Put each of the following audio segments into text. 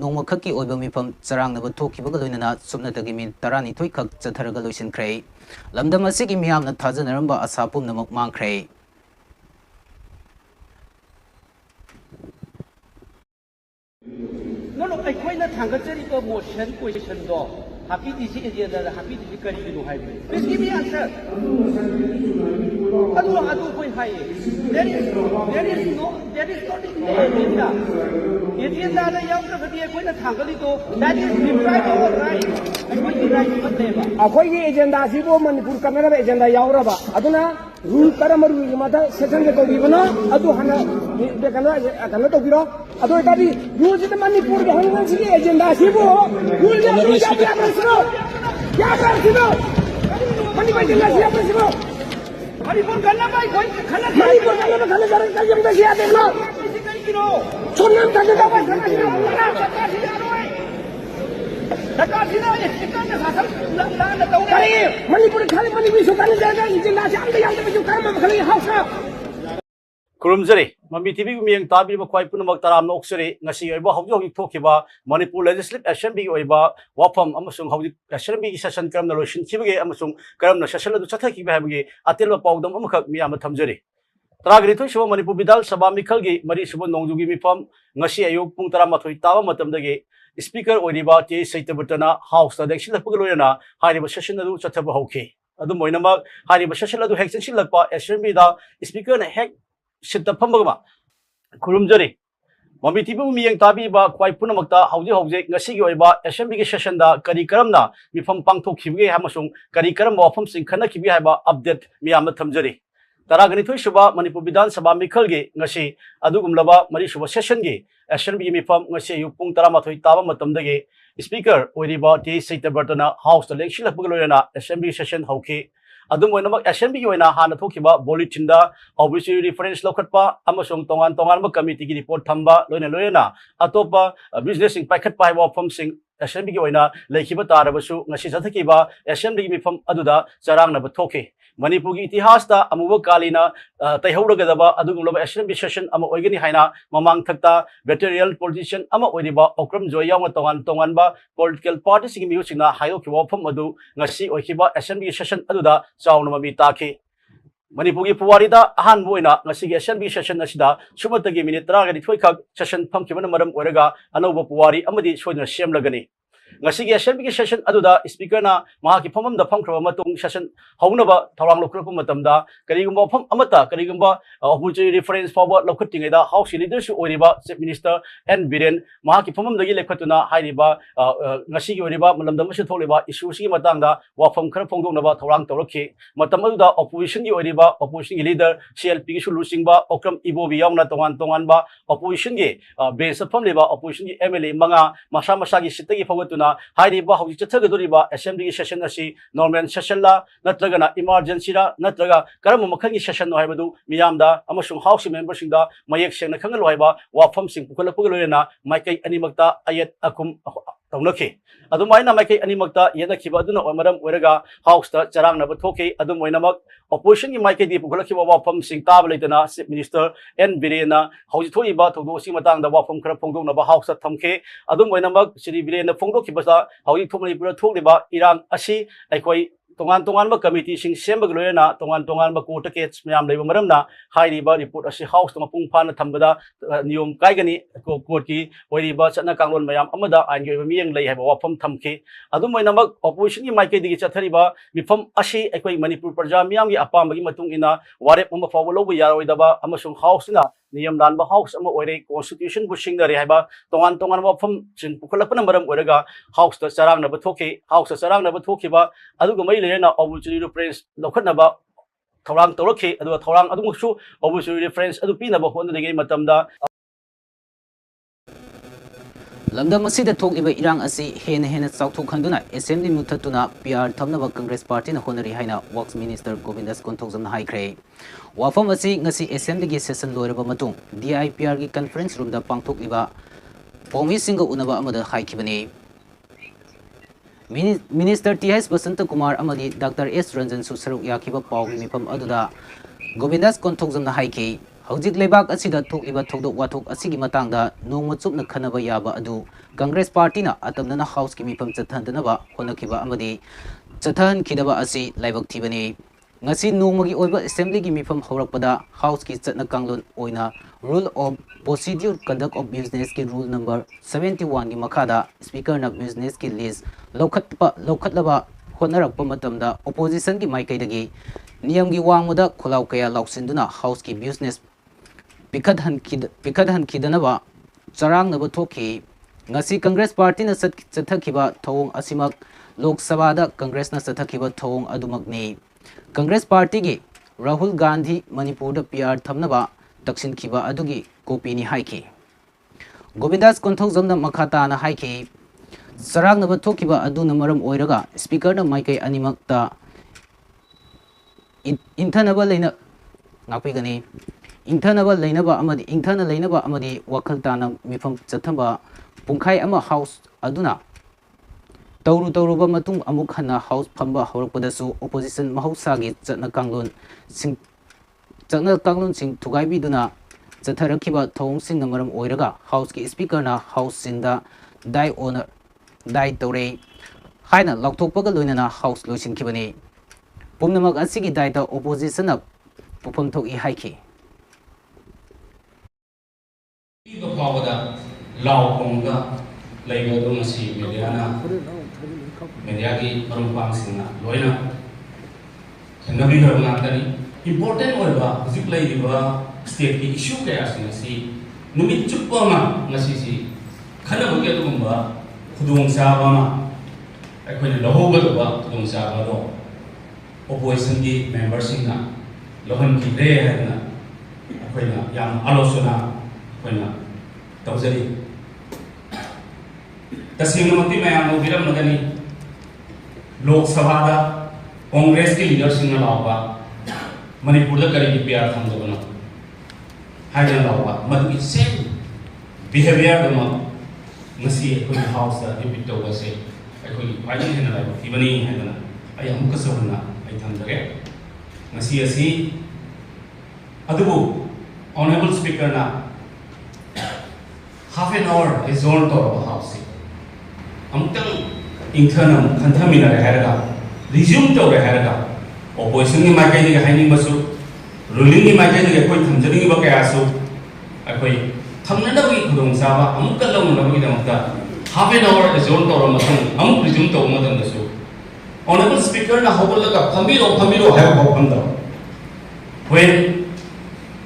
नोंमखकी ओइबा मिफम चरांगनब थोखिबगा लोइनना सुपनदगी मिन 12 खक चथरगा लोइसिनख्रे लमदम असिगी मियामना थाजनरंबा आशा पुमनमक मांख्रे No, aikoina thangatari ko motion question do. Happy DC agenda, happy DC kari no hai. Please give me answer. Adu koi hai. There is not agenda. Agenda na yaw ka kadi aikoina thangali to that is deprived our right. Aikoina right matleba. Akoi ki agenda si bo Manipur kamera ba agenda yaw ra ba. Aduna rule karam rule mata session ke ko bibana adu hana de kana to biro adu tadi rule ji Manipur ke hangwan si agenda si bo rule ya sino Manipur agenda si apa sino Manipur kanna bai koi khana Manipur kanna ba khana garan kal jam siya de no chonam tande da ba khana sino Nakasina istikana sasal la tau kali Manipur khali Manipur su kan jaga agenda si amda yang de karma khali hausa Kurumjari, Mami TV miyang tabi ba kwai punamak taram noksari ngasi oiba hawji thokiba Manipur Legislative Assembly oiba wafam amasung hawji Assembly session karam na loishin kibage amasung karam na session adu chathaki ba habage atel ba pawdam amakak miyam thamjari Taragri thoi suba Manipur Bidal Sabha Mikhalgi mari suba nongjugi mifam ngasi ayuk pung 13 tawa matamdagi Speaker oiba T Saitabutana House da deksil pagloyana hariba session adu chathaba hawki adu moinamak hariba session adu heksin silakpa Assembly da Speaker na hek Sita Pambama Kurumjari Mami TV miyang tabi ba kwai punamakta hawji ngasi oiba assembly session da kari karamna mifam pangthok khibge hamasung kari karam wafam sing khana khibi haiba update miyam thamjari taragani thoi suba Manipur Bidhan Sabha Mikhalgi ngasi adugumlaba mari suba session gi assembly mifam ngasi yupung 13 taba matamdagi speaker oiriba T Saitabutana House da lekshila pagloyana assembly session hauki Adum moinamak assembly yoina hana thokiba bulletin da obviously reference lokhatpa amasung tongan ma committee gi report thamba loina atopa business sing packet pai wafam sing assembly yoina lekhiba tarabasu ngasi sathakiba assembly mi fam aduda charangna ba thoki Manipur gi itihas da amuba kalina taihawragadaba adugulaba assembly session ama oigani haina mamang thakta veteran politician ama oiriba okram joyang tongan ba political party sing mi usina hayo ki wafam adu ngasi oikiba assembly session aduda chauna mami taki Manipur gi puwari da ahan boina ngasi gi assembly session asida sumatagi minute 30 gani thoikak session phamkibana maram oiraga anoba puwari amadi soina semlagani ngasi gi assembly session aduda speaker na mahaki phamam da phamkhra matung session haunaba thawang lokhrapa matamda karigumba pham amata karigumba opportunity reference forward lokhatingai da house leadership oiriba chief minister N Biren mahaki phamam dagi lekhatuna hairiba ngasi gi oiriba malamda masu tholiba issue si matangda wafam khara phongdonaba thawang tawrakhi matam aduda opposition gi oiriba opposition leader CLP gi sulusinba okram ibobi yaungna tongan ba opposition gi base pham leba opposition gi MLA manga masa gi sitagi phawatuna hairiba hauji chathagadoriba assembly session asi normal session la natragana emergency la natraga karam makhangi session no haibadu miyamda amasung house members singda mayek sengna khangal haiba wafam sing pukhalapugaloyana maikai animakta ayat akum taunakhi adumaina maikai animakta yedakhiba aduna maram oiraga house ta charangna bathoki adumoinamak opposition gi maikai di pukhalakhiba wafam sing tabalaitana chief minister N Birena hauji thoiba thodo si matangda wafam khara phongdona ba house ta thamke adumoinamak Sri Birena phongdoki basa hauji thomani pura thokliba irang asi aikoi tongan ba committee sing sembag loyana tongan ba court case myam leiba maramna hairiba report asi house to mapung phana thambada niyom kaigani court ki oiriba chana kanglon mayam amada ain gi miyang lei haiba wafam thamki adumoinamak opposition gi maike digi chathariba mifam asi aikoi Manipur praja miyam gi apam gi matung ina warep umba fawo lobu yaroidaba amasung house na niyam dan ba house ama oire constitution bushing da rehaba tongan wafam sin pukhalapana maram oiraga house ta charang na bathoki house ta charang na bathoki ba aduga mai lena obviously reference lokhatna ba thawang tawrakhi adu thawang adumusu obviously reference adu pina ba honda degi matamda Lamdam asida thokiba irang asi hena chauthokhanduna assembly muthatuna PR thamnaba Congress party na honari haina works minister Govindas Konthokjamna haikhre wafam asi ngasi assembly gi session loiraba matung DIPR gi conference room da pangthokiba pawmi singa unaba amada haikhibani Minister T.S. Basanta Kumar amadi Dr. S. Ranjan Susaruk yakiba pawgi mifam aduda Govindas Konthokjamna haikhi Hojik lebak asida thokliba thodok wathok asigi matangda nongma chupna khanaba yaba adu Congress Party na atamna House ki mifam chathandanaba honakiba amadi chathan khidaba asi laibak thibani ngasi nongmagi oiba assembly ki mifam horakpada House ki chatna kanglon oina Rule of Procedure Conduct of Business ki rule number 71 ki makhada speaker na business ki list lokhatlaba honarakpa matamda opposition ki maikaidagi niyam gi wangmuda kholaw kaya lauksinduna House ki business Pikadhan Kidanaba, Sarang Nabatoki, Nasi Congress Party na Satakiba, Tong Asimak, Lok Sabada, Congress na Satakiba, Tong Adumagni. Congress Party gi, Rahul Gandhi, Manipur da PR Tamnaba, Dakshin Kiba Adugi, Gopini Haiki. Govindas Kontozam na Makata na Haiki, Sarang Nabatokiba Aduna Maram Oiraga, Speaker na Maike Animakta, Internaba Lena Napigani. Internal Lainaba Amadi, internal Lainaba Amadi, Wakaltana, Mifam Chatamba, Punkai Ama House, Aduna. Tauru Tauruba Matung Amukhana House Pamba Horpodasu, Opposition Mahosagi, Zatna Kanglun, Sing Zatna Kanglun Sing Tugaibi Duna, Zatarakiba Tong Sing Namaram Oiraga, House Ki Speaker na House Sinda, Dai Owner, Dai Tore, Haina Loktopagaluna House Lucian Kibani. Pumnamak Asigi Daita Opposition up, Pupumto I Haiki. The power that Lao Konga, Labour Domasi, Mediana, Mediagi, Parumpang Loina, and Nabi Natari. Important word, Ziplay Diva, state issue chaos in the sea. Numit Chupama, Nasisi, Kanabuka, Kudung Sabama, I call it the whole world, Kudung Sabado, Opposition members in that, Lohan Kide, Aquina, Yam Alosona. Tauzari. Tasimamati mayam ubiram nagani Lok Sabha Congress ke leaders in Lawa Manipur da kari PR tham jabana Hajan Lawa madu same behavior dama ngasi ekoi house da repeat to wase ekoi paji hena la tibani hena ay amka sabna ay tham dare ngasi asi adubu honorable speaker na half an hour is all to our house. Amtang internal Kantamina Heraga, resume to the Heraga, opposition in my kind of hanging masu, ruling in my kind of point, Tanzani Bakayasu, a quay, Tamnadawi Kudum Saba, Amkalam Navidamata, half an hour is all to our masun, resume to Madan the soup. Honorable Speaker, na Hobola, Pamiro have opened. When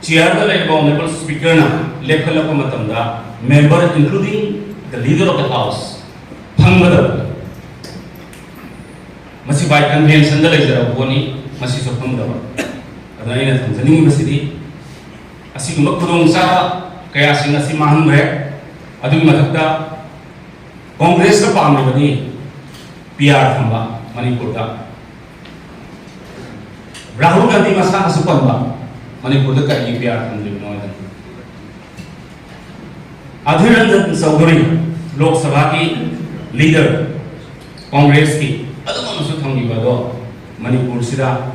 Chair the Honorable Speaker, Lekala Matamda. Member including the leader of the house, Pangada. Masi by convention, the leader of Boni, Masi of Pangada. Adana Tanzania University, Asikuma Kurung Sa, Kayasing Asimahamre, Adu Matakta, Congress of Pamani, PR Tamba, Manipurta. Rahul Gandhi Masa Asupamba, Manipurta PR from the Northern. Adhiranjan Saudhuri, Lok Sabha ki leader, Congress ki, other ones who come Manipur Sida,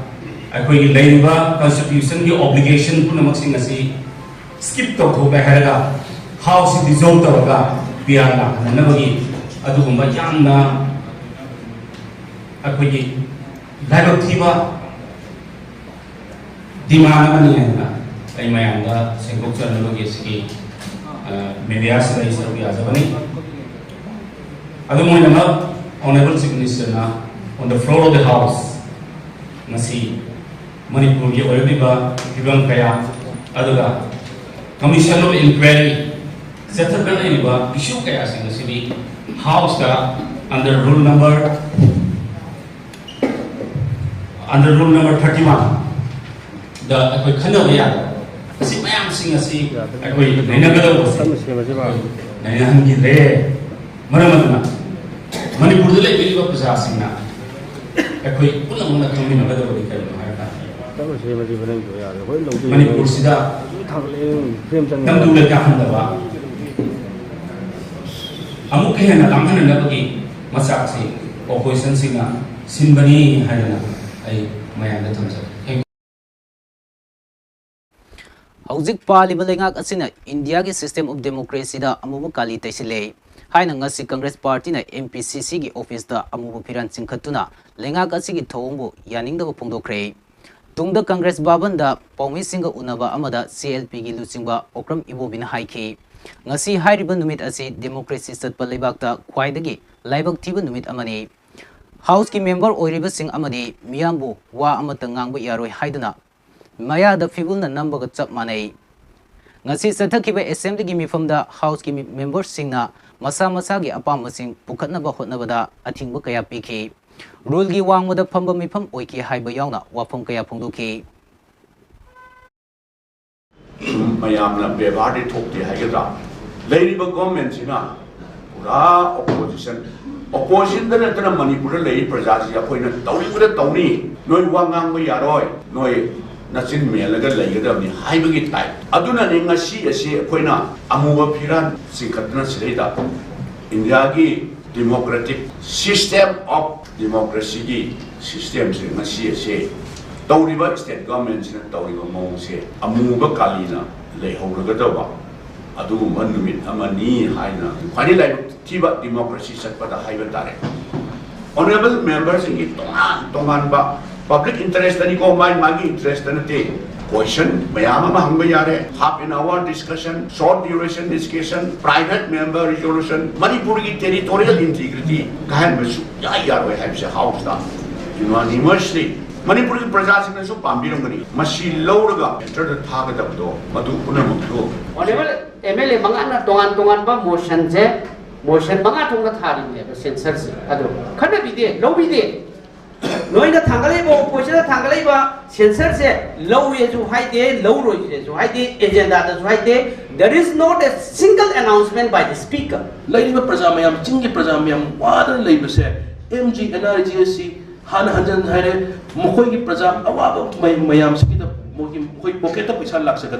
Akoi Laiva, Constitution, the obligation to Namaxingasi, skip to Heraga, House is dissolved Toga, Piana, Navagi, Adumba Yamna, Akoi, Lagotiva, Dimana, Aymayanga, Sengoka Navagi. Media is Honorable Chief Minister on the floor of the House. Nasi Manipur Yoruba, Hibam Kaya, Aduga, Commission of Inquiry, Settlement issue chaos in the city, House under rule number 31. The Kanavia. Si mayam sing asi akoi nainagada was nainahan ki re maramadna Manipur de le biliba prasa singna akoi pulang na kami nagada bodi kai Manipur sida namdu le ka handaba amuk hena lamhan na bagi masak si opposition singa sinbani hayana ai mayam da thamsa Hauzik paliba lengak asina India ki system of democracy da amubu kali taisile. Haina ngasi Congress Party na MPCC ki office da amubu piran singkhatuna lengak asigi thongbu yaningda phongdokre. Tungda Congress baban da Paumi Singa unaba amada CLP gi lucingba okram ibobina haiki. Ngasi hairiba numit asi democracy satpa leibakta khwaidagi laibak thiba numit amani. House ki member oiriba sing amadi miyambu wa amata ngangba yaroi haiduna Maya da fibul na number ga chap manai ngasi sathaki ba assembly gi mifam da house gi members sing na masa gi apam sing pukhatna ba hotna ba da athing ba kaya piki rule gi wang da phamba mifam oiki haiba yauna wafam kaya phongdoki mayamna bevadi thokti haigada leiriba government sina pura opposition da na manipur lei praja ji akoina tawni noi wangang ba yaroi noi Nachin Melaga Laga ni Haibagi type. Aduna Ningasi Asi Akoina Amuva Piran Sinkatana Sreda Indiagi democratic system of democracy systems in Nasi Tauriba state governments in Tauriba Monse Amuva Kalina Lehoragadova Adu Manumit Amani Haina Quanila Tiba democracy Satpada Haibatare. Honorable members in it Tonganba Public interest tani ko magi interest tani te question mayama mahamba yare half an hour discussion short duration discussion private member resolution Manipur ki territorial integrity kahan mesu yaro have se house da unanimously Manipur ki praja sing su pambiram gani masi lawraga enter the thaga da do madu punamukdo honorable MLA mangana tongan ba motion manga thongna thari ne censor se ado khana bide low bide Noina Tangalebo, Poshana Tangaleba, censor said, low is to hide there, low is to hide the agenda is right there. There is not a single announcement by the speaker. Lady Prazamayam, Chingi Prazamiam, Water Labor said, MG NRGSC, Han Hanjan Hare, Mokogi Prazam, Awab, Mayam Skita, Moki Pocket up with Salaxaka,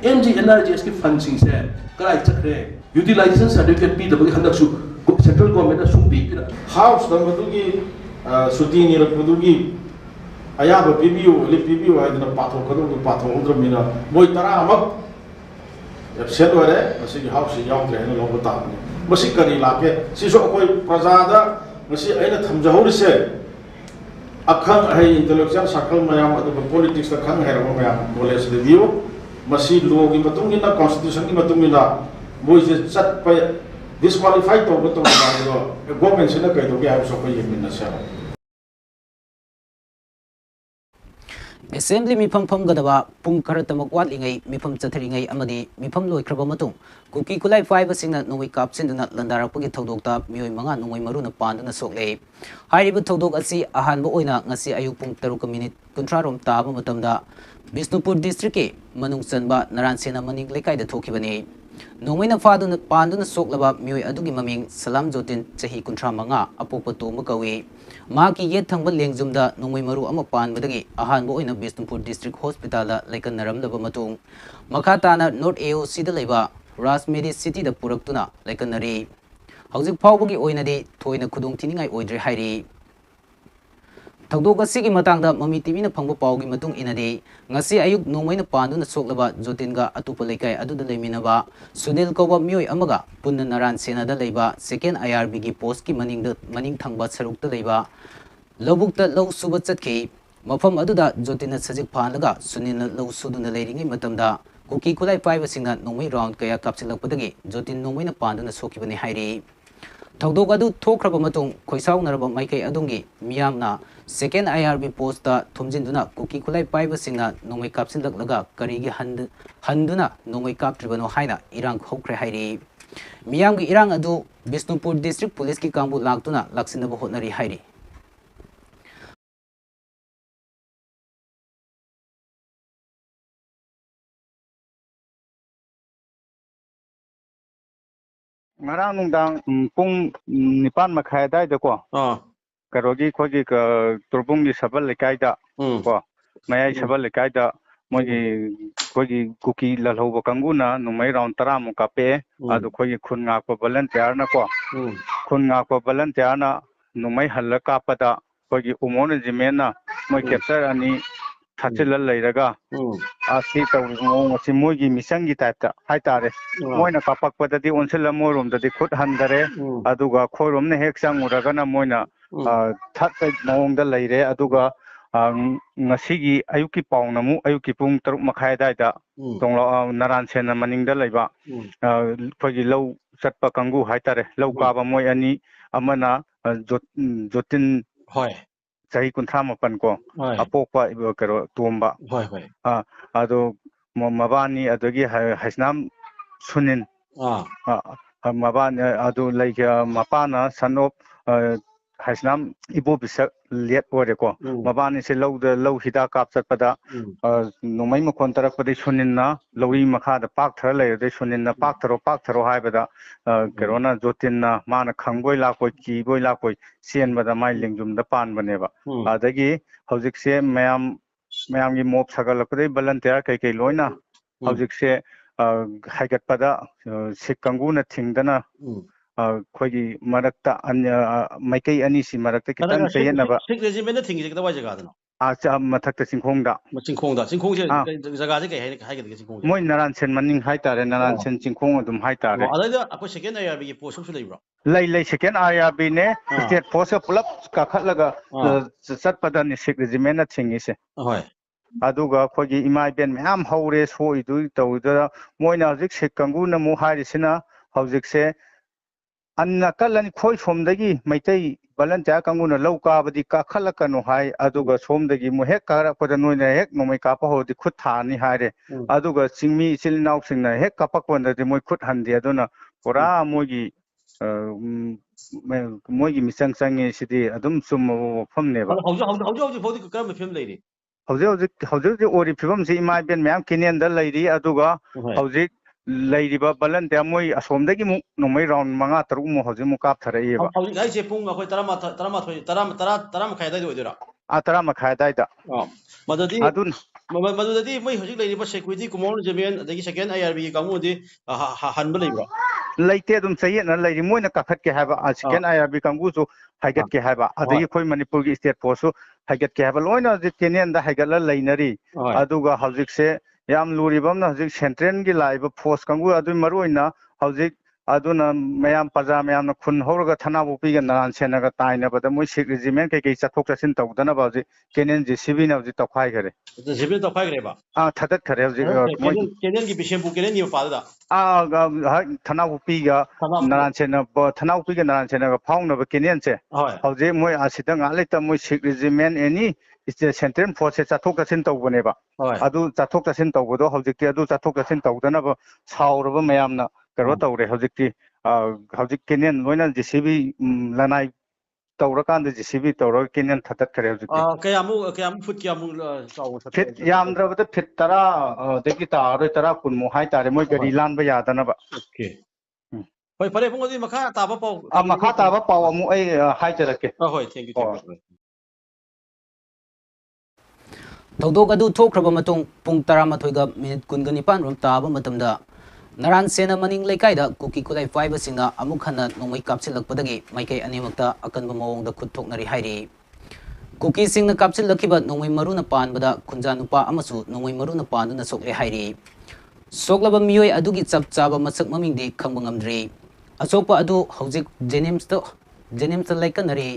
MG NRGSC function said, Karai, utilization certificate P. the Handasu, central government should be House, the Madugi. Shooting in a Pudugi, I have a PBU, Lipibu, and a Pato Udra Mina, Moitara, Shelware, I see house in Young and Lobotan. Musikari Lake, Siso Prazada, Masi Aina Tamjahuri said, a come a intellectual circle, Mayam, the politics that come here, Moles review, Masi Logi Matumina, Constitution Matumina, Moise Sat by disqualified to go to the government in the kind of gas of a Assembly mifam gadaba pung karatamak watlingai mifam chatharingai amadi mifam loikraba matung kuki kulai 5 singna nongoi kapsinduna landarakpagi thodokta mioi manga nongoi maruna panduna soklei hairibu thodok asi ahanba oina ngasi ayuk pung 3 13 rom taba matamda Bisnupur district ke manung chanba naransena maning lekai da thokibani Nomaina Faduna Panduna Soklaba Mui Adugi Maming Salam Jotin Chahi Kuntra Manga Apopato Makawi Maki Yet Tangba Lengzumda Nomai Maru Amapan Badagi Ahanbo in a Bisnupur District Hospital like a Naram Matung Makatana North AOC the Leba Rasmedi City the Puraktuna like a Nari Hauzik Pawagi Oinadi Toina Kudung Tiningai Oidre Hairi Tagdoga Sigi Matanga Mami TV na Pangbo Pawgi Matung Inadi Ngasi Ayuk Nomaina Panduna Soklaba Jotinga Atupalekai Adu the Leminaba Sunil Koba Mui Amaga Puna Naran Sena the Leba second IRBG Poski Maning the Maning Tangba Saruk the Leba Lobukta Low Subatsaki Mafam Aduda Jotina Sajik Panaga Sunil Low Suduna Lading Matamda Kuki Kulai 5 Singa Nomai round Kaya Kapsilapatagi Jotin Nomaina Panduna Sokibani Hairi Tagdogadu Tokraba Matung Koisau Naraba Maike Adungi Miamna second IRB post da Tumjinduna Kuki Kulai 5 Singa Nomai Kapsin Laga Karigi Handuna Nomai Kap Tribano Haina Irang Hokre Hairi Miamgi Irang Adu Bisnupur District Police Ki Kambu Laktuna Laksinaba Hotnari Hairi Ngarang nungdang pung nipan makhai dai da ko karogi khogi ka turbung gi sabal lekai da ko mayai sabal lekai da mogi khogi kuki lalhoba kanguna numai round 10 mu kape adu khogi khunga ko volunteer na ko khunga ko volunteer na numai halla kapada khogi umon jimen na moi capture ani ꯊꯥꯆꯤꯜꯂ ꯂꯩꯔꯒ ꯑꯁꯤ ꯇꯧꯔꯤꯕ ꯃꯑꯣꯡ ꯑꯁꯤ ꯃꯣꯏꯒꯤ ꯃꯤꯆꯪꯒꯤ ꯇꯥꯏꯞꯇ ꯍꯥꯏꯇꯥꯔꯦ ꯃꯣꯏꯅ ꯀꯥꯞꯄꯛꯄꯗꯗꯤ ꯑꯣꯟꯁꯤꯜꯂ ꯃꯣꯏꯔꯣꯝꯗꯗꯤ ꯈꯨꯠ ꯍꯟꯗꯔꯦ ꯑꯗꯨꯒ ꯑꯩꯈꯣꯏꯔꯣꯝꯅ ꯍꯦꯛ ꯆꯪꯉꯨꯔꯒꯅ ꯃꯣꯏꯅ ꯊꯠꯄ ꯃꯑꯣꯡꯗ ꯂꯩꯔꯦ ꯑꯗꯨꯒ ꯉꯁꯤꯒꯤ ꯑꯌꯨꯛꯀꯤ ꯄꯥꯎꯅ ꯑꯃꯨꯛ ꯑꯌꯨꯛꯀꯤ ꯄꯨꯡ 6:30 ꯑꯗꯥꯏꯗ ꯅꯔꯥꯟ ꯁꯦꯟꯅ ꯃꯅꯤꯡꯗ ꯂꯩꯕ ꯑꯩꯈꯣꯏꯒꯤ ꯂꯧ ꯆꯠꯄ ꯀꯥꯡꯕꯨ ꯍꯥꯏꯇꯥꯔꯦ ꯂꯧ ꯀꯥꯕ ꯃꯣꯏ ꯑꯅꯤ ꯑꯃꯅ ꯖꯣꯇꯤꯟ ꯆꯍꯤ 38 ꯀꯣ ꯑꯄꯣꯛꯄ ꯀꯩꯅꯣ ꯇꯣꯝꯕ ꯑꯗꯣ ꯃꯕꯥꯅꯤ ꯑꯗꯒꯤ ꯍꯩꯁꯅꯥꯝ ꯁꯨꯅꯤꯟ ꯃꯕꯥꯅꯤ ꯑꯗꯨ ꯂꯩꯒ ꯃꯄꯥꯅ ꯁꯟ ꯑꯣꯐ ꯍꯩꯁꯅꯥꯝ ꯏꯕꯣꯕꯤꯁꯛ ꯂꯦꯠ ꯑꯣꯏꯔꯦꯀꯣ ꯃꯕꯥꯅꯤꯁꯦ ꯂꯧ ꯍꯤꯗꯥꯛ ꯀꯥꯞ ꯆꯠꯄꯗ ꯅꯣꯡꯃꯩ ꯃꯈꯣꯟ ꯇꯥꯔꯛꯄꯗꯩ ꯁꯨꯅꯤꯟꯅ ꯂꯧꯔꯤ ꯃꯈꯥꯗ ꯄꯥꯛꯊꯔ ꯂꯩꯔꯗꯩ ꯁꯨꯅꯤꯟꯅ ꯄꯥꯛꯊꯔꯣ ꯍꯥꯏꯕꯗ ꯀꯩꯅꯣꯅ ꯖꯣꯇꯤꯟꯅ ꯃꯥꯅ ꯈꯪꯕꯣꯏ ꯂꯥꯛꯄꯣꯏ ꯀꯤꯕꯣꯏ ꯂꯥꯛꯄꯣꯏ ꯆꯦꯟꯕꯗ ꯃꯥꯏ ꯂꯦꯡꯖꯨꯝꯗ ꯄꯥꯟꯕꯅꯦꯕ ꯑꯗꯒꯤ ꯍꯧꯖꯤꯛꯁꯦ ꯃꯌꯥꯝꯒꯤ ꯃꯣꯞ ꯁꯥꯒꯠꯂꯛꯄꯗꯩ ꯚꯂꯟꯇꯤꯌꯥꯔ ꯀꯩꯀꯩ ꯂꯣꯏꯅ ꯍꯧꯖꯤꯛꯁꯦ ꯍꯥꯏꯒꯠꯄꯗ ꯁꯤꯈ ꯀꯥꯡꯕꯨꯅ ꯊꯤꯡꯗꯅ ꯑꯩꯈꯣꯏꯒꯤ ꯃꯔꯛꯇ ꯃꯥꯏꯀꯩ ꯑꯅꯤꯁꯤ ꯃꯔꯛꯇ ꯈꯤꯇꯪ ꯆꯌꯦꯠꯅꯕ ꯁꯤꯈ ꯔꯦꯖꯤꯃꯦꯟꯅ ꯊꯤꯡꯉꯤꯁꯦ ꯀꯗꯥꯏ ꯖꯒꯥꯗꯅꯣ ꯃꯊꯛꯇ ꯆꯤꯡꯈꯣꯡꯗ ꯆꯤꯡꯈꯣꯡꯁꯦ ꯖꯒꯥꯁꯦ ꯀꯩ ꯍꯥꯏꯒꯗꯒꯦ ꯆꯤꯡꯈꯣꯡꯁꯦ ꯃꯣꯏ ꯅꯔꯥꯟꯁꯦꯟ ꯃꯅꯤꯡ ꯍꯥꯏꯇꯥꯔꯦ ꯅꯔꯥꯟꯁꯦꯟ ꯆꯤꯡꯈꯣꯡ ꯑꯗꯨꯝ ꯍꯥꯏꯇꯥꯔꯦ ꯑꯗꯩꯗ ꯑꯩꯈꯣꯏ ꯁꯦꯀꯦꯟ ꯑꯥꯏ.ꯑꯥꯔ.ꯕꯤꯒꯤ ꯄꯣꯁ ꯑꯃꯁꯨ ꯂꯩꯕ꯭ꯔꯣ ꯂꯩ ꯁꯦꯀꯦꯟ ꯑꯥꯏ.ꯑꯥꯔ.ꯕꯤꯅꯦ ꯁ꯭ꯇꯦꯠ ꯐꯣꯔꯁꯀ ꯄꯨꯂꯞ ꯀꯥꯈꯠꯂꯒ ꯆꯠꯄꯗꯅꯤ ꯁꯤꯈ ꯔꯦꯖꯤꯃꯦꯟꯅ ꯊꯤꯡꯉꯤꯁꯦ ꯑꯗꯨꯒ ꯑꯩꯈꯣꯏꯒꯤ ꯏꯃꯥ ꯏꯕꯦꯟ ꯃꯌꯥꯝ ꯍꯧꯔꯦ ꯁꯣꯛꯏꯗꯨ ꯇꯧꯗꯨꯗ ꯃꯣꯏꯅ ꯍꯧꯖꯤꯛ ꯁꯤꯈ ꯀꯥꯡꯕꯨꯅ ꯑꯃꯨꯛ ꯍꯥꯏꯔꯤꯁꯤꯅ ꯍꯧꯖꯤꯛꯁꯦ ꯅꯥꯀꯜ ꯑꯩꯈꯣꯏ ꯁꯣꯝꯗꯒꯤ ꯃꯩꯇꯩ ꯚꯂꯟꯇꯤꯌꯥꯔ ꯀꯥꯡꯕꯨꯅ ꯂꯧ ꯀꯥꯕꯗꯤ ꯀꯥꯈꯠꯂꯛꯀꯅꯨ ꯍꯥꯏ ꯑꯗꯨꯒ ꯁꯣꯝꯗꯒꯤ ꯑꯃꯨꯛ ꯍꯦꯛ ꯀꯥꯔꯛꯄꯗ ꯅꯣꯏꯅ ꯍꯦꯛ ꯅꯣꯡꯃꯩ ꯀꯥꯞꯄ ꯍꯧꯔꯗꯤ ꯈꯨꯠ ꯊꯥꯅꯤ ꯍꯥꯏꯔꯦ ꯑꯗꯨꯒ ꯆꯤꯡꯃꯤ ꯏꯆꯤꯜ ꯏꯅꯥꯎꯁꯤꯡꯅ ꯍꯦꯛ ꯀꯥꯞꯄꯛꯄꯗꯗꯤ ꯃꯣꯏ ꯈꯨꯠ ꯍꯟꯗꯦ ꯑꯗꯨꯅ ꯄꯨꯔꯥ ꯃꯣꯏꯒꯤ ꯃꯤꯆꯪ ꯆꯪꯉꯤ ꯁꯤꯗꯤ ꯑꯗꯨꯝ ꯆꯨꯝꯃꯕ ꯋꯥꯐꯝꯅꯦꯕ ꯍꯧꯖꯤꯛ ꯐꯥꯎꯗꯤ ꯀꯔꯝꯕ ꯐꯤꯕꯝ ꯂꯩꯔꯤ ꯍꯧꯖꯤꯛ ꯑꯣꯏꯔꯤꯕ ꯐꯤꯕꯝꯁꯤ ꯏꯃꯥ ꯏꯕꯦꯟ ꯃꯌꯥꯝ ꯀꯦꯅꯦꯜꯗ ꯂꯩꯔꯤ ꯑꯗꯨꯒ ꯍꯧꯖꯤꯛ ꯂꯩꯔꯤꯕ ꯚꯂꯟꯇꯤꯌꯥꯔ ꯃꯣꯏ ꯑꯁꯣꯝꯗꯒꯤ ꯑꯃꯨꯛ ꯅꯣꯡꯃꯩ ꯔꯥꯎꯟ 5-6 ꯃꯨꯛ ꯍꯧꯖꯤꯛ ꯑꯃꯨꯛ ꯀꯥꯞꯊꯔꯛꯏꯕ ꯍꯧꯖꯤꯛ ꯍꯥꯏꯁꯦ ꯄꯨꯡ ꯑꯩꯈꯣꯏ 10 ꯃꯈꯥꯏ ꯑꯗꯥꯏꯗ ꯑꯣꯏꯗꯣꯏꯔꯥ 10 ꯃꯈꯥꯏ ꯑꯗꯥꯏꯗ ꯃꯗꯨꯗꯗꯤ ꯃꯣꯏ ꯍꯧꯖꯤꯛ ꯂꯩꯔꯤꯕ ꯁꯦꯀ꯭ꯌꯨꯔꯤꯇꯤ ꯀꯨꯃꯥꯔ ꯔꯦꯖꯤꯃꯦꯟ ꯑꯗꯒꯤ ꯁꯦꯀꯦꯟ ꯑꯥꯏ.ꯑꯥꯔ.ꯕꯤꯒꯤ ꯀꯥꯡꯕꯨꯗꯤ ꯍꯟꯕ ꯂꯩꯕ꯭ꯔꯣ ꯂꯩꯇꯦ ꯑꯗꯨꯝ ꯆꯌꯦꯠꯅ ꯂꯩꯔꯤ ꯃꯣꯏꯅ ꯀꯥꯈꯠꯀꯦ ꯍꯥꯏꯕ ꯁꯦꯀꯦꯟ ꯑꯥꯏ.ꯑꯥꯔ.ꯕꯤ ꯀꯥꯡꯕꯨꯁꯨ ꯍꯥꯏꯒꯠꯀꯦ ꯍꯥꯏꯕ ꯑꯗꯒꯤ ꯑꯩꯈꯣꯏ ꯃꯅꯤꯄꯨꯔꯒꯤ ꯁ꯭ꯇꯦꯠ ꯐꯣꯔꯁꯁꯨ ꯍꯥꯏꯒꯠꯀꯦ ꯍꯥꯏꯕ ꯂꯣꯏꯅ ꯍꯧꯖꯤꯛ ꯀꯦꯅꯦꯜꯗ ꯍꯥꯏꯒꯠꯂ ꯂꯩꯅꯔꯤ ꯑꯗꯨꯒ ꯍꯧꯖꯤꯛꯁꯦ ꯌꯥꯝ ꯂꯨꯔꯤꯕ ꯑꯃꯅ ꯍꯧꯖꯤꯛ ꯁꯦꯟꯇ꯭ꯔꯦꯜꯒꯤ ꯂꯥꯛꯏꯕ ꯐꯣꯔꯁ ꯀꯥꯡꯕꯨ ꯑꯗꯨ ꯃꯔꯨꯑꯣꯏꯅ ꯍꯧꯖꯤꯛ ꯑꯗꯨꯅ ꯃꯌꯥꯝ ꯄ꯭ꯔꯖꯥ ꯃꯌꯥꯝꯅ ꯈꯨꯟ ꯍꯧꯔꯒ ꯊꯅꯥꯄꯣꯛꯄꯤꯒ ꯅꯔꯥꯟ ꯁꯦꯟꯅꯒ ꯇꯥꯏꯅꯕꯗ ꯃꯣꯏ ꯁꯤꯈ ꯔꯦꯖꯤꯃꯦꯟ ꯀꯩꯀꯩ ꯆꯠꯊꯣꯛ ꯆꯠꯁꯤꯟ ꯇꯧꯗꯅꯕ ꯍꯧꯖꯤꯛ ꯀꯦꯅꯦꯜ JCBꯅ ꯍꯧꯖꯤꯛ ꯇꯧꯈꯥꯏꯈꯔꯦ JCB ꯇꯧꯈꯥꯏꯈ꯭ꯔꯦꯕ ꯊꯥꯗꯠꯈꯔꯦ ꯍꯧꯖꯤꯛ ꯃꯣꯏꯒꯤ ꯀꯦꯅꯦꯜꯒꯤ ꯕꯤꯁꯦꯝꯄꯨꯔ ꯀꯦꯅꯦꯜꯒꯤ ꯃꯄꯥꯗꯨꯗ ꯊꯅꯥꯄꯣꯛꯄꯤꯒ ꯅꯔꯥꯟ ꯁꯦꯟꯅꯒ ꯐꯥꯎꯅꯕ ꯀꯦꯅꯦꯜꯁꯦ ꯍꯧꯖꯤꯛ ꯃꯣꯏ ꯑꯁꯤꯗ ꯉꯥꯏꯍꯥꯛ ꯂꯩꯇ ꯃꯣꯏ ꯁꯤꯈ ꯔꯦꯖꯤꯃꯦꯟ ꯑꯦꯅꯤ ꯁꯦꯟꯇ꯭ꯔꯦꯜ ꯐꯣꯔꯁꯁꯦ ꯆꯠꯊꯣꯛ ꯆꯠꯁꯤꯟ ꯇꯧꯕꯅꯦꯕ ꯑꯗꯨ ꯆꯠꯊꯣꯛ ꯆꯠꯁꯤꯟ ꯇꯧꯕꯗꯣ ꯍꯧꯖꯤꯛꯇꯤ ꯑꯗꯨ ꯆꯠꯊꯣꯛ ꯆꯠꯁꯤꯟ ꯇꯧꯗꯅꯕ ꯁꯥꯎꯔꯕ ꯃꯌꯥꯝꯅ ꯀꯩꯅꯣ ꯇꯧꯔꯦ ꯍꯧꯖꯤꯛꯇꯤ ꯍꯧꯖꯤꯛ ꯀꯦꯅꯦꯜ ꯂꯣꯏꯅ JCB ꯂꯅꯥꯏ ꯇꯧꯔꯀꯥꯟꯗ JCB ꯇꯧꯔꯒ ꯀꯦꯅꯦꯜ ꯊꯥꯗꯠꯈꯔꯦ ꯍꯧꯖꯤꯛꯇꯤ ꯀꯌꯥꯃꯨꯛ ꯐꯨꯠ ꯀꯌꯥꯃꯨꯛ ꯆꯥꯎꯕ ꯐꯤꯠ ꯌꯥꯝꯗ꯭ꯔꯕꯗ ꯐꯤꯠ 10 ꯇꯥꯔꯔꯣꯏ 10-20 ꯃꯨꯛ ꯍꯥꯏꯇꯥꯔꯦ ꯃꯣꯏ ꯒꯥꯔꯤ ꯂꯥꯟꯕ ꯌꯥꯗꯅꯕ ꯍꯣꯏ ꯐꯔꯦ ꯄꯨꯡ ꯑꯗꯨꯗꯤ ꯃꯈꯥ ꯇꯥꯕ ꯄꯥꯎ ꯃꯈꯥ ꯇꯥꯕ ꯄꯥꯎ ꯑꯃꯨꯛ ꯑꯩ ꯍꯥꯏꯖꯔꯛꯀꯦ ꯍꯣꯏ ꯊꯦꯡꯛꯌꯨ ꯊꯧꯗꯣꯛ ꯑꯗꯨ ꯊꯣꯛꯈ꯭ꯔꯕ ꯃꯇꯨꯡ ꯄꯨꯡ 11:19 ꯔꯣꯝ ꯇꯥꯕ ꯃꯇꯝꯗ ꯅꯔꯥꯟ ꯁꯦꯟꯅ ꯃꯅꯤꯡ ꯂꯩꯀꯥꯏꯗ ꯀꯨꯀꯤ ꯈꯨꯠꯂꯥꯏ ꯄꯥꯏꯕꯁꯤꯡꯅ ꯑꯃꯨꯛ ꯍꯟꯅ ꯅꯣꯡꯃꯩ ꯀꯥꯞꯁꯤꯜꯂꯛꯄꯗꯒꯤ ꯃꯥꯏꯀꯩ ꯑꯅꯤꯃꯛꯇ ꯑꯀꯟꯕ ꯃꯑꯣꯡꯗ ꯈꯨꯠ ꯊꯣꯛꯅꯔꯤ ꯍꯥꯏꯔꯤ ꯀꯨꯀꯤꯁꯤꯡꯅ ꯀꯥꯞꯁꯤꯜꯂꯛꯈꯤꯕ ꯅꯣꯡꯃꯩ ꯃꯔꯨꯅ ꯄꯥꯟꯕꯗ ꯈꯨꯟꯖꯥ ꯅꯨꯄꯥ ꯑꯃꯁꯨ ꯅꯣꯡꯃꯩ ꯃꯔꯨꯅ ꯄꯥꯟꯗꯨꯅ ꯁꯣꯛꯂꯦ ꯍꯥꯏꯔꯤ ꯁꯣꯛꯂꯕ ꯃꯤꯑꯣꯏ ꯑꯗꯨꯒꯤ ꯆꯞ ꯆꯥꯕ ꯃꯁꯛ ꯃꯃꯤꯡꯗꯤ ꯈꯪꯕ ꯉꯝꯗ꯭ꯔꯤ ꯑꯁꯣꯛꯄ ꯑꯗꯨ ꯍꯧꯖꯤꯛ ꯖꯦꯅꯤꯝꯁꯇ ꯂꯩꯀꯠꯅꯔꯤ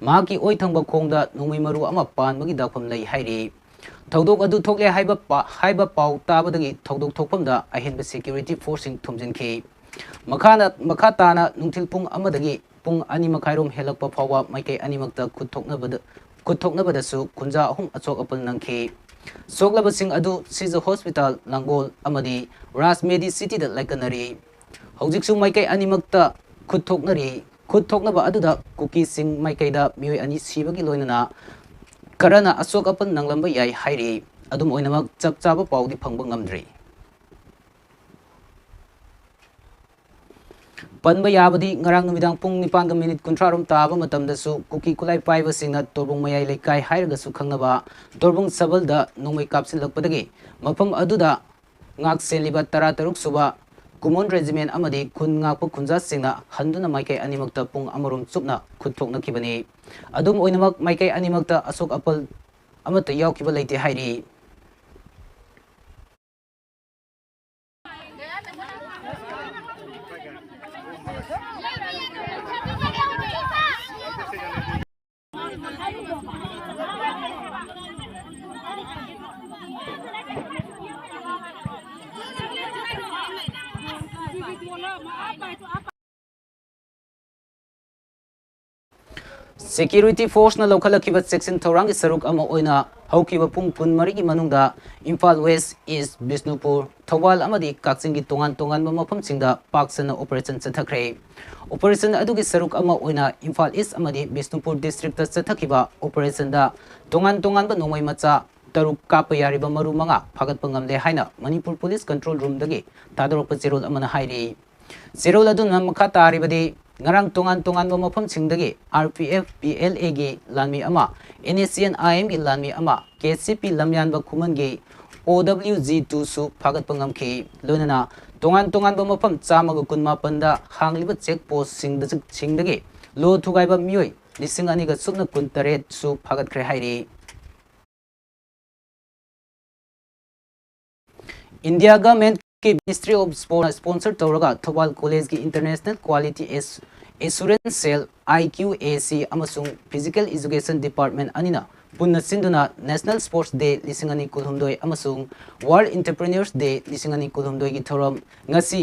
ꯃꯍꯥꯛꯀꯤ ꯑꯣꯏ ꯊꯪꯕ ꯈꯣꯡꯗ ꯅꯣꯡꯃꯩ ꯃꯔꯨ ꯑꯃ ꯄꯥꯟꯕꯒꯤ ꯗꯥꯛꯐꯝ ꯂꯩ ꯍꯥꯏꯔꯤ ꯊꯧꯗꯣꯛ ꯑꯗꯨ ꯊꯣꯛꯂꯦ ꯍꯥꯏꯕ ꯄꯥꯎ ꯇꯥꯕꯗꯒꯤ ꯊꯧꯗꯣꯛ ꯊꯣꯛꯐꯝꯗ ꯑꯍꯦꯟꯕ ꯁꯦꯀ꯭ꯌꯨꯔꯤꯇꯤ ꯐꯣꯔꯁꯁꯤꯡ ꯊꯨꯝꯖꯤꯟꯈꯤ ꯃꯈꯥ ꯇꯥꯅ ꯅꯨꯡꯊꯤꯜ ꯄꯨꯡ 1 ꯄꯨꯡ 2:30 ꯍꯦꯜꯂꯛꯄ ꯐꯥꯎꯕ ꯃꯥꯏꯀꯩ ꯑꯅꯤꯃꯛꯇ ꯈꯨꯠ ꯊꯣꯛꯅꯕꯗꯁꯨ ꯈꯨꯟꯖꯥ 3 ꯑꯁꯣꯛ ꯑꯄꯟ ꯅꯪꯈꯤ ꯁꯣꯛꯂꯕꯁꯤꯡ ꯑꯗꯨ ꯁꯤꯖ ꯍꯣꯁꯄꯤꯇꯥꯜ ꯂꯥꯡꯒꯣꯜ ꯑꯃꯗꯤ ꯔꯥꯖꯃꯦꯗꯤ ꯁꯤꯇꯤꯗ ꯂꯩꯀꯠꯅꯔꯤ ꯍꯧꯖꯤꯛꯁꯨ ꯃꯥꯏꯀꯩ ꯑꯅꯤꯃꯛꯇ ꯈꯨꯠ ꯊꯣꯛꯅꯕ ꯑꯗꯨꯗ ꯀꯨꯀꯤꯁꯤꯡ ꯃꯥꯏꯀꯩꯗ ꯃꯤꯑꯣꯏ 2 ꯁꯤꯕꯒꯤ ꯂꯣꯏꯅꯅ ꯈꯔꯅ ꯑꯁꯣꯛ ꯑꯄꯟ ꯅꯪꯂꯝꯕ ꯌꯥꯏ ꯍꯥꯏꯔꯤ ꯑꯗꯨꯝ ꯑꯣꯏꯅꯃꯛ ꯆꯞ ꯆꯥꯕ ꯄꯥꯎꯗꯤ ꯐꯪꯕ ꯉꯝꯗ꯭ꯔꯤ ꯄꯟꯕ ꯌꯥꯕꯗꯤ ꯉꯔꯥꯡ ꯅꯨꯃꯤꯗꯥꯡ ꯄꯨꯡ 9:30 ꯔꯣꯝ ꯇꯥꯕ ꯃꯇꯝꯗꯁꯨ ꯀꯨꯀꯤ ꯈꯨꯠꯂꯥꯏ ꯄꯥꯏꯕꯁꯤꯡꯅ ꯇꯣꯔꯕꯨꯡ ꯃꯌꯥꯏ ꯂꯩꯀꯥꯏ ꯍꯥꯏꯔꯒꯁꯨ ꯈꯪꯅꯕ ꯇꯣꯔꯕꯨꯡ ꯁꯕꯜꯗ ꯅꯣꯡꯃꯩ ꯀꯥꯞꯁꯤꯜꯂꯛꯄꯗꯒꯤ ꯃꯐꯝ ꯑꯗꯨꯗ ꯉꯥꯛ ꯁꯦꯜꯂꯤꯕ 13 ꯁꯨꯕ ꯀꯨꯃꯣꯟ ꯔꯦꯖꯤꯃꯦꯟ ꯑꯃꯗꯤ ꯈꯨꯟ ꯉꯥꯛꯄ ꯈꯨꯟꯖꯥꯁꯤꯡꯅ ꯍꯟꯗꯨꯅ ꯃꯥꯏꯀꯩ ꯑꯅꯤꯃꯛꯇ ꯄꯨꯡ 1 ꯆꯨꯞꯅ ꯈꯨꯠ ꯊꯣꯛꯅꯈꯤꯕꯅꯤ ꯑꯗꯨꯝ ꯑꯣꯏꯅꯃꯛ ꯃꯥꯏꯀꯩ ꯑꯅꯤꯃꯛꯇ amata yaukiba leite hairi Security force na lokalakiba section thorang saruk ama oina haukiba pung kunmari gi manungda Imphal West East Bisnupur Thawal amadi Kakching gi tongan mafam singda paksana operation chathakre operation adugi saruk ama oina Imphal East amadi Bisnupur district ta chathakiba operation da tongan ba nomai macha taruk kapa yariba maru manga phagat pangamle haina Manipur Police Control Room dagi tadorok jerol amana hairi jerol aduna makha taribadi ngarang tongan ba mafam singdagi RPF PLA gi lanmi ama NACN IM gi lanmi ama KCP lamyan ba khuman gi OWG2 su phagat pangam ki loinana tongan ba mafam chamaga kunma panda hangliba check post singdagi lo thugai ba mioi lising ani ga sukna kuntare su phagat khre hairi India government के Ministry of Sport sponsor तौरगा Thoubal college की international quality assurance cell IQAC अमसुंग physical education department अनिना पुन्ना सिंधुना national sports day लिसिंगनी कुलहुमदोय अमसुंग वर्ल्ड एंटरप्रेन्योर्स डे लिसिंगनी कुलहुमदोय की थौरम ngasi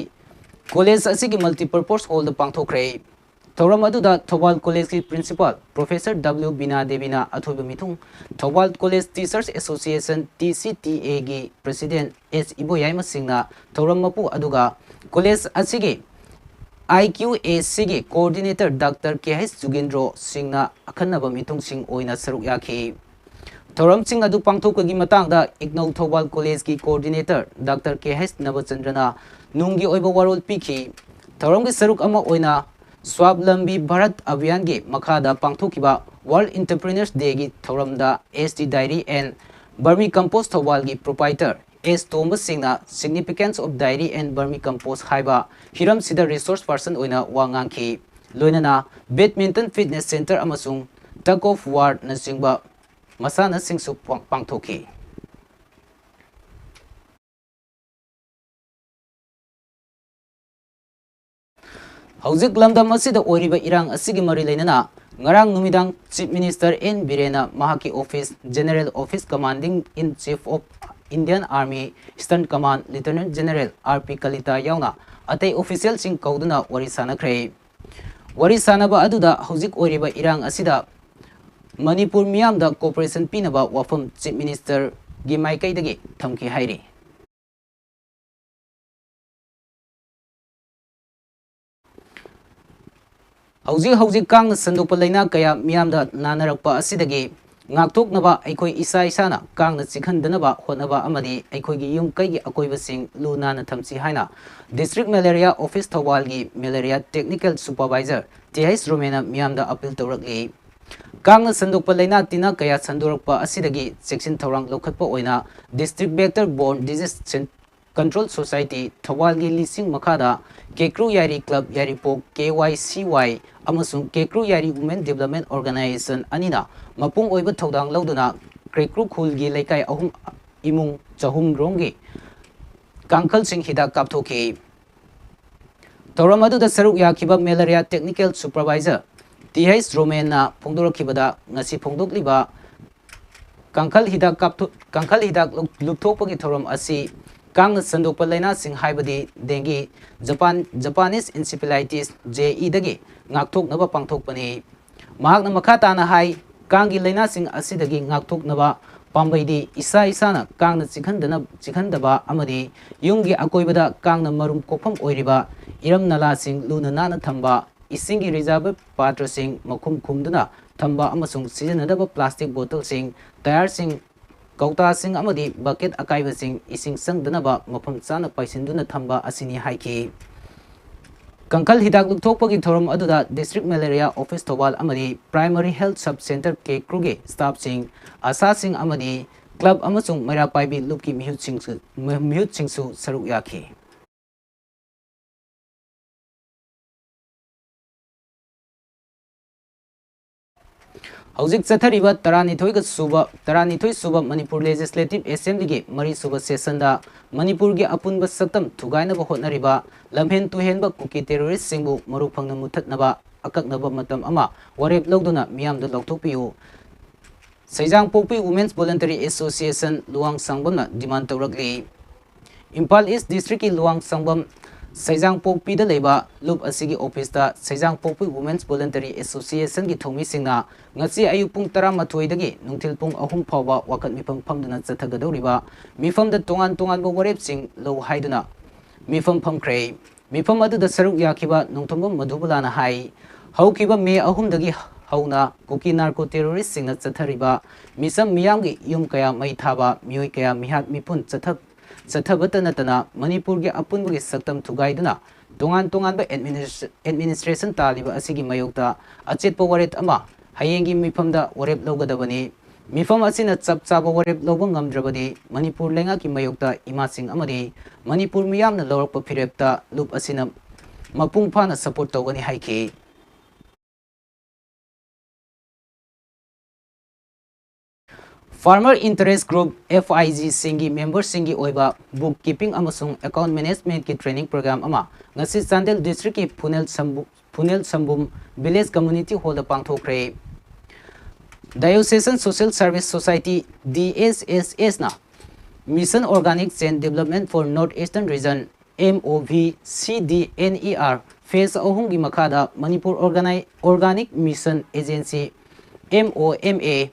कॉलेज असि की मल्टीपर्पज हॉल द पांगथोखरे थौरम अदुदा थौबाल कॉलेज की प्रिंसिपल प्रोफेसर W बिना देविना अथोब मिथुंग Thoubal college teachers association TCTA की प्रेसिडेंट S इबोयाइम सिंगना थौरम मपु अदुगा कॉलेज असि की IQAC की कोऑर्डिनेटर डॉक्टर KH जुगेंद्रो सिंगना अखन्नब मिथुंग सिंग ओइना सरुक याखी थौरम सिंग अदु पांगथोकगी मतंगदा इग्नौ थौबाल कॉलेज की कोऑर्डिनेटर डॉक्टर KH नवचंद्रना नुंगी ओइबो वारोल पिखी थौरम की सरुक अमा ओइना स्वावलंबी भारत अभियान के मखादा पांगथोकिबा वर्ल्ड एंटरप्रेन्योर्स डे की थौरमदा ST dairy and vermi compost Thoubal की प्रोपाइटर S Thomas सिंगना significance of dairy and vermi compost हाइबा हिरम सिदा रिसोर्स पर्सन ओइना वांगांखी लोइनना बैडमिंटन फिटनेस सेंटर अमसुंग टग ऑफ वार नसिंगबा मसाना सिंगसु पांगथोकी हौजिक लमदम असिदा ओरिबा इरांग असिगी मरि लेनना ngarang numidang chief minister N Birena mahaki office general office commanding in chief of Indian Army Eastern Command Lieutenant General RP Kalita yauna atei official sing kauduna wari sanakre wari sanaba aduda hojik oriba irang asida Manipur miyam da cooperation pinaba wafam chief minister gi maikai dagi thamki hairi हौजिक कांग संदोप लेना कया मियामदा नानरकपा असिदगी ngakthoknaba aikoi isa isana kangna chikhandnaba honaba amadi aikoi gi yum kai gi akoibasing luna na thamsi haina district malaria office thawal gi malaria technical supervisor TH Romena miyamda appeal tawrakli kangna sandokpa leina tina kaya sandorakpa asidagi section thawrang lokhatpa oina district vector borne disease control society thawal gi lising makhada kekru yari club yari pok KYCY amasung kekru yari women development organization anina mapung oiba thodang lauduna kekru khul gi laikai ahum imung chahum rongi kangkhal sing hida kapthoki thoramadu da saruk yakiba malaria technical supervisor TH Romena phongdorakibada ngasi phongdokliba kangkhal hidak lupthokpagi thoram asi kang sandokpa laina sing haibadi dengue Japanese encephalitis JE dagi ngakthok naba pangthok pani mahakna makhata na hai kangi laina sing asidagi ngakthok naba pambaidi isa na kangna chikhandaba amadi yungi akoibada kangna marum kokpham oiriba iram nala sing luna nana thamba isingi reserve patra sing makhum khumduna thamba amasung sijanadaba plastic bottle sing tire sing Kauta sing amadi bucket akaiba sing ising sangdanaba mafam chana paisinduna thamba asini haiki Kankal hidak lukthokpagi thoram aduda district malaria office thobal amadi primary health sub center ke kruge staff sing asa sing amadi club amasung mara paibi lupki mihut singsu saruk yaki Hauzik Chathariba Taranithoi Suba Manipur Legislative Assembly gi Mari Suba Session da Manipur gi apunba saktam thugaina ba hotnariba lamhen tuhenba kuki terrorist singbu maru phangna muthatnaba akaknaba matam ama warep logduna miyam da lokthokpiu Saijang Popi Women's Voluntary Association Luang Sangbam demand tawrakli Impal East District ki Luang Sangbam Saijang Popi da leba loop asigi office da Saijang Popi Women's Voluntary Association ki thomi singna ngasi ayu pung 12 dagi nungthil pung 3 phawba wakat mifam phamduna chathagadoriba mifam da tongan ba warep sing lo haiduna mifam phamkre mifam adu da saruk yakiba nungthom madhubulana hai haukiba me ahum dagi hauna kuki narco terrorist singna chathariba misam miyamgi yum kaya mai thaba mioi kaya mihat mipun Sathabata Natana, Manipur gi apun gi saktam thugaiduna, tongan ba administration taliba asigi mayokta, achet po waret ama, hayengi mifamda warep logadabani, mifam asina chapchaba warep lobang ngamdrabadi, Manipur lenga ki mayokta imasing amadi, Manipur miyam na lorak pa pirepta, loop asina mapung pa na support tawani haiki. Farmer Interest Group FIG Singi Member Singi Oiba Bookkeeping amasung Account Management ki Training Program ama ngasi Chandel District ki Punel Sambum Village Community Hall da pangthokre Diocesan Social Service Society DSSS na Mission Organic Chain Development for Northeastern Region MOV CDNER Phase ahung gi makada Manipur Organic Mission Agency MOMA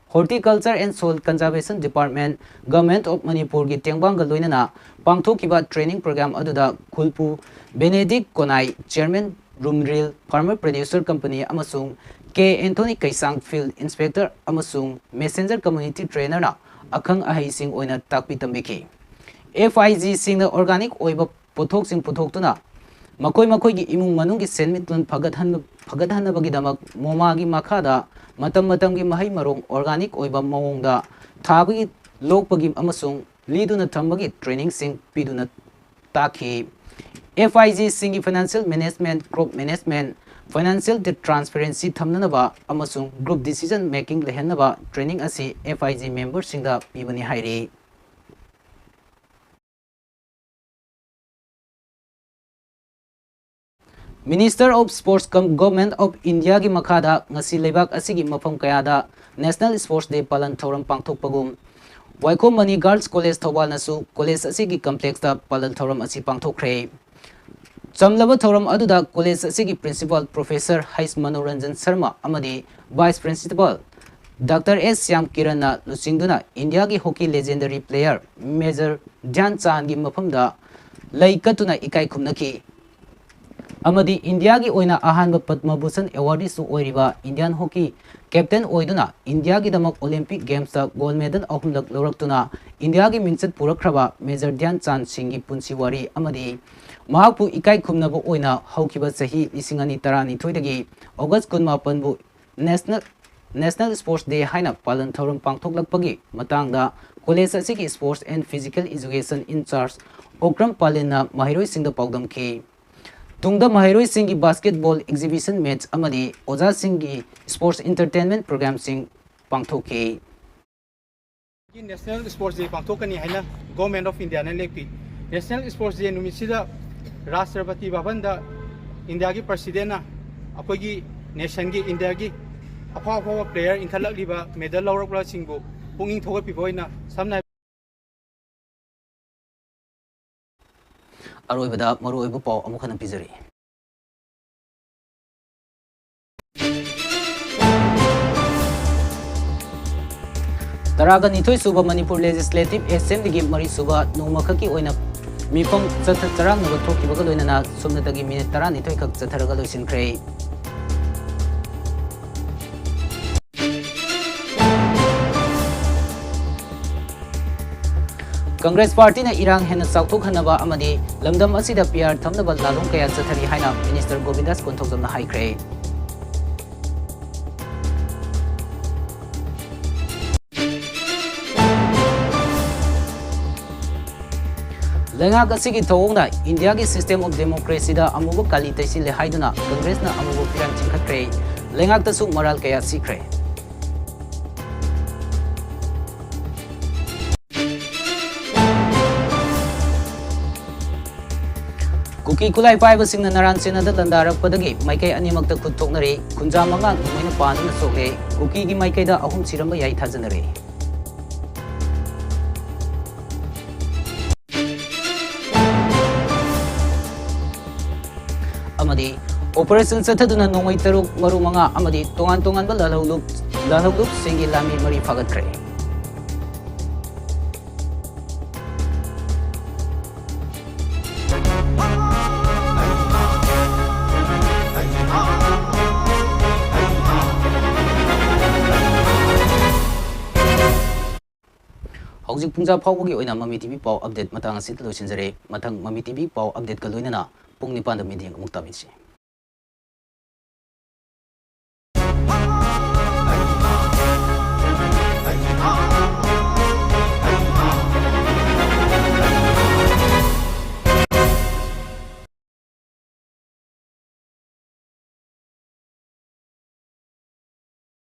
Horticulture and Soil Conservation Department, Government of Manipur ki Tengbang Galoinana, Pangthokiba Training Program aduda Kulpu, Benedict Konai, Chairman Rumril Farmer Producer Company Amasung, K. Anthony Kaisang Field Inspector Amasung, Messenger Community Trainer na, Akang Ahay Sing Oina Takpi Tambiki. FIG Sing the Organic Oiba Potok Sing Potok Tuna, Makoi gi imung manung gi senmitun phagathan bagidamak moma gi makada matam gi mahai marong organic oiba mawongda thabagi lokpagi amasung liduna thambagi training sing piduna takhi FIG singi financial management crop management financial transparency thamnanaba amasung group decision making lehenaba training asi FIG member singda pibani hairi Minister of Sports Government of India gi makada ngasi lebak asigi mafam kayada National Sports Day palan thoram pangthokpagum Waiko Mani Girls College Thobal nasu college asigi complex da palan thoram asi pangthokre Chamlaba thoram aduda college asigi principal Professor Hais Manoranjan Sharma amadi Vice Principal Dr. S. Syam Kiran na lusingduna India gi hockey legendary player Major Dhyan Chand gi mafamda laikatuna ikai khumnaki Amadi India gi oina ahanba Padma Bhushan awardee su oiriba Indian hockey captain oiduna India gi damak Olympic Games da gold medal ahumlak loraktuna India gi minchat purakraba Major Dhyan Chand Singh punsi wari amadi mahakpu ikai khumnaba oina haukiba sahi 2012 dagi August 18 bu National Sports Day haina palan thoram pangthoklakpagi matangda college asigi sports and physical education in charge Okram Palina mahiroi singda pawdamki Tungda Mahiroi Singh basketball exhibition match amadi Oza Singh sports entertainment program sing pangthoki National Sports Day pangthokani haina Government of India na lekpi National Sports Day numisida Rashtrapati Bhavan da India gi president na akogi nation gi India gi afa player inkhalakliba medal lawrakla singbu punging thogapi boina samna Aroibada maruibu pau amukhana pizari Taraga nithoi suba Manipur Legislative Assembly gi mari suba numakhaki oina mifam chatharang naga thokibaga loinana sumnatagi minute 10 nithoi khak chatharaga loisinkhre Congress Party na irang hena chauthok hanaba amadi lamdam asida PR thamnaba lalong kaya chathari haina Minister Govindas Konthokjam na haikre Lengak asigi thawongna India gi system of democracy da amubu kali taisi le haiduna Congress na amubu pirang chingkhakre lengak tasu moral kaya sikre Kuki kulai pai basing na naran sina da landarak padagi maikai animak da kutok kunja manga ngumena panu na soke kuki gi maikai da ahum siramba yai thajanare amadi operation sathaduna nongoi taruk maru manga amadi tongan ba lalhuluk singi lami mari phagatkre Hojik pungja phawgi oina MAMI TV paw update matang asit lo sinjare mathang MAMI TV paw update ka loinana pung 9 da meeting amuk tamisi